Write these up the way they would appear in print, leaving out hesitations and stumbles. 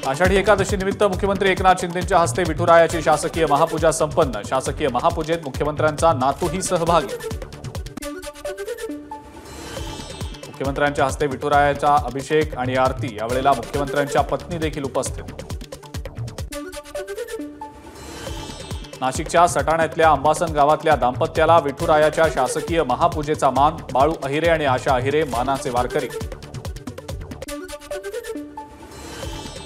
आषाढी एकादशी निमित्त मुख्यमंत्री एकनाथ शिंदेंच्या हस्ते विठुरायाची शासकीय महापूजा संपन्न। शासकीय महापूजेत मुख्यमंत्र्यांचा नातूही सहभागी। मुख्यमंत्र्यांच्या हस्ते विठुरायाचा अभिषेक आणि आरती। यावेळेला मुख्यमंत्र्यांच्या पत्नी देखील उपस्थित। नाशिकच्या सटाण्यातल्या अंबासन गावातल्या दाम्पत्याला विठुरायाच्या शासकीय महापूजेचा मान। बाळू अहिरे आणि आशा अहिरे मानाचे वारकरी।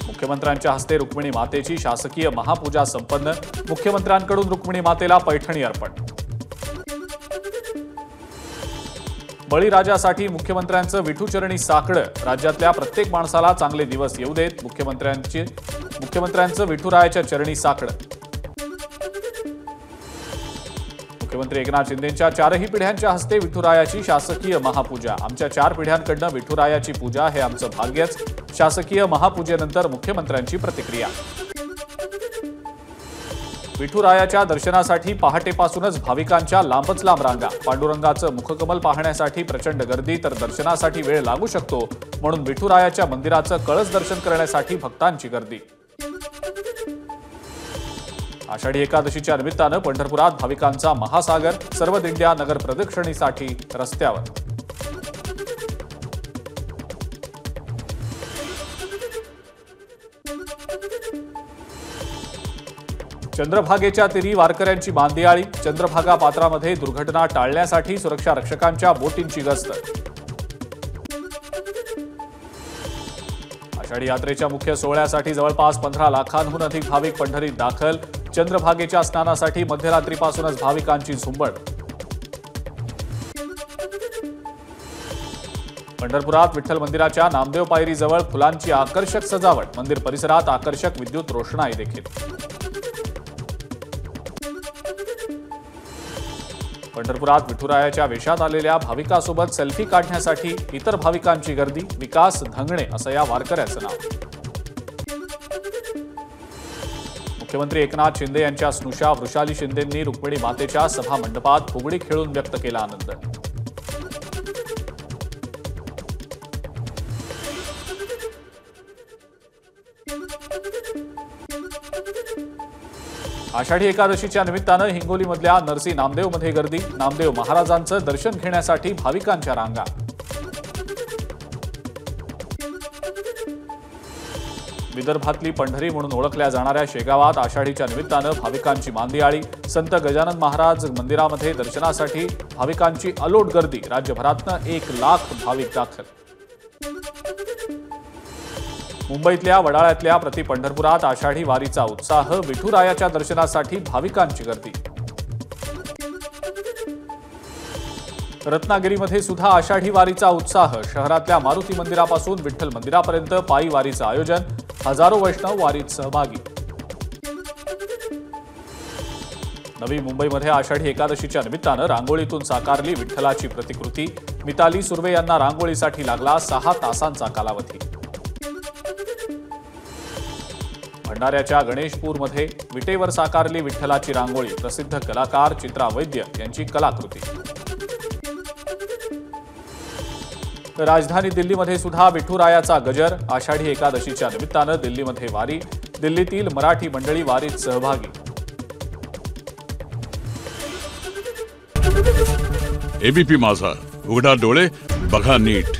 मुख्यमंत्र्यांच्या हस्ते रुक्मिणी मातेची शासकीय महापूजा संपन्न। मुख्यमंत्र्यांकडून रुक्मिणी मातेला पैठणी अर्पण। बळीराजासाठी मुख्यमंत्र्यांचं विठूचरणी साकडं। राज्यातल्या प्रत्येक माणसाला चांगले दिवस येऊ देत। मुख्यमंत्र्यांचं विठुरायाच्या चरणी साकडं। मुख्यमंत्री एकनाथ शिंदेंच्या चारही पिढ्यांच्या हस्ते विठुरायाची शासकीय महापूजा। आमच्या 4 पिढ्यांकडनं विठुरायाची पूजा हे आमचं भाग्यच। शासकीय महापूजेनंतर मुख्यमंत्र्यांची प्रतिक्रिया। विठुरायाच्या दर्शनासाठी पहाटेपासूनच भाविकांच्या लांबच लांब रांगा। पांडुरंगाचं मुखकमल पाहण्यासाठी प्रचंड गर्दी, तर दर्शनासाठी वेळ लागू शकतो म्हणून विठुरायाच्या मंदिराचं कळस दर्शन करण्यासाठी भक्तांची गर्दी। आषाढी एकादशीच्या निमित्तानं पंढरपुरात भाविकांचा महासागर। सर्व दिंड्या नगर प्रदक्षिणेसाठी रस्त्यावर। चंद्रभागेच्या तीरी वारकऱ्यांची मांदियाळी। चंद्रभागा पात्रामध्ये दुर्घटना टाळण्यासाठी सुरक्षा रक्षकांच्या बोटींची गस्त। आषाढी यात्रेच्या मुख्य सोहळ्यासाठी जवळपास 15 लाखांहून अधिक भाविक पंढरीत दाखल। चंद्रभागेच्या स्नानासाठी मध्यरात्रीपासूनच भाविकांची झुंबड। पंढरपुरात विठ्ठल मंदिराच्या नामदेव पायरीजवळ फुलांची आकर्षक सजावट। मंदिर परिसरात आकर्षक विद्युत रोषणाई देखील। पंढरपुरात विठुरायाच्या वेशात आलेल्या भाविकासोबत सेल्फी काढण्यासाठी इतर भाविकांची गर्दी। विकास धंगणे असं या वारकऱ्याचं नाव। मुख्यमंत्री एकनाथ शिंदे यांच्या स्नुषा वृषाली शिंदेंनी रुक्मिणी मातेच्या सभा मंडपात फुगडी खेळून व्यक्त केला आनंद। आषाढी एकादशीच्या निमित्तानं हिंगोलीमधल्या नरसी नामदेवमध्ये गर्दी। नामदेव महाराजांचं दर्शन घेण्यासाठी भाविकांच्या रांगा। विदर्भातली पंढरी म्हणून ओळखल्या जाणाऱ्या शेगावात आषाढीच्या निमित्तानं भाविकांची मांदियाळी। संत गजानन महाराज मंदिरामध्ये दर्शनासाठी भाविकांची अलोट गर्दी। राज्यभरातनं 1 लाख भाविक दाखल। मुंबईतल्या वडाळ्यातल्या प्रति पंढरपुरात आषाढी वारीचा उत्साह। विठुरायाच्या दर्शनासाठी भाविकांची गर्दी। रत्नागिरीमध्ये सुद्धा आषाढी वारीचा उत्साह। शहरातल्या मारुती मंदिरापासून विठ्ठल मंदिरापर्यंत पायी वारीचं आयोजन। हजारो वैष्णव वारीत सहभागी। नवी मुंबईमध्ये आषाढी एकादशीच्या निमित्तानं रांगोळीतून साकारली विठ्ठलाची प्रतिकृती। मिताली सुर्वे यांना रांगोळीसाठी लागला 6 तासांचा कालावधी। भंडाऱ्याच्या गणेशपूरमध्ये विटेवर साकारली विठ्ठलाची रांगोळी। प्रसिद्ध कलाकार चित्रा वैद्य यांची कलाकृती। राजधानी दिल्लीमध्ये सुद्धा विठुरायाचा गजर। आषाढी एकादशीच्या निमित्तानं दिल्लीमध्ये वारी। दिल्लीतील मराठी मंडळी वारीत सहभागी। एबीपी माझा, उघडा डोळे बघा नीट।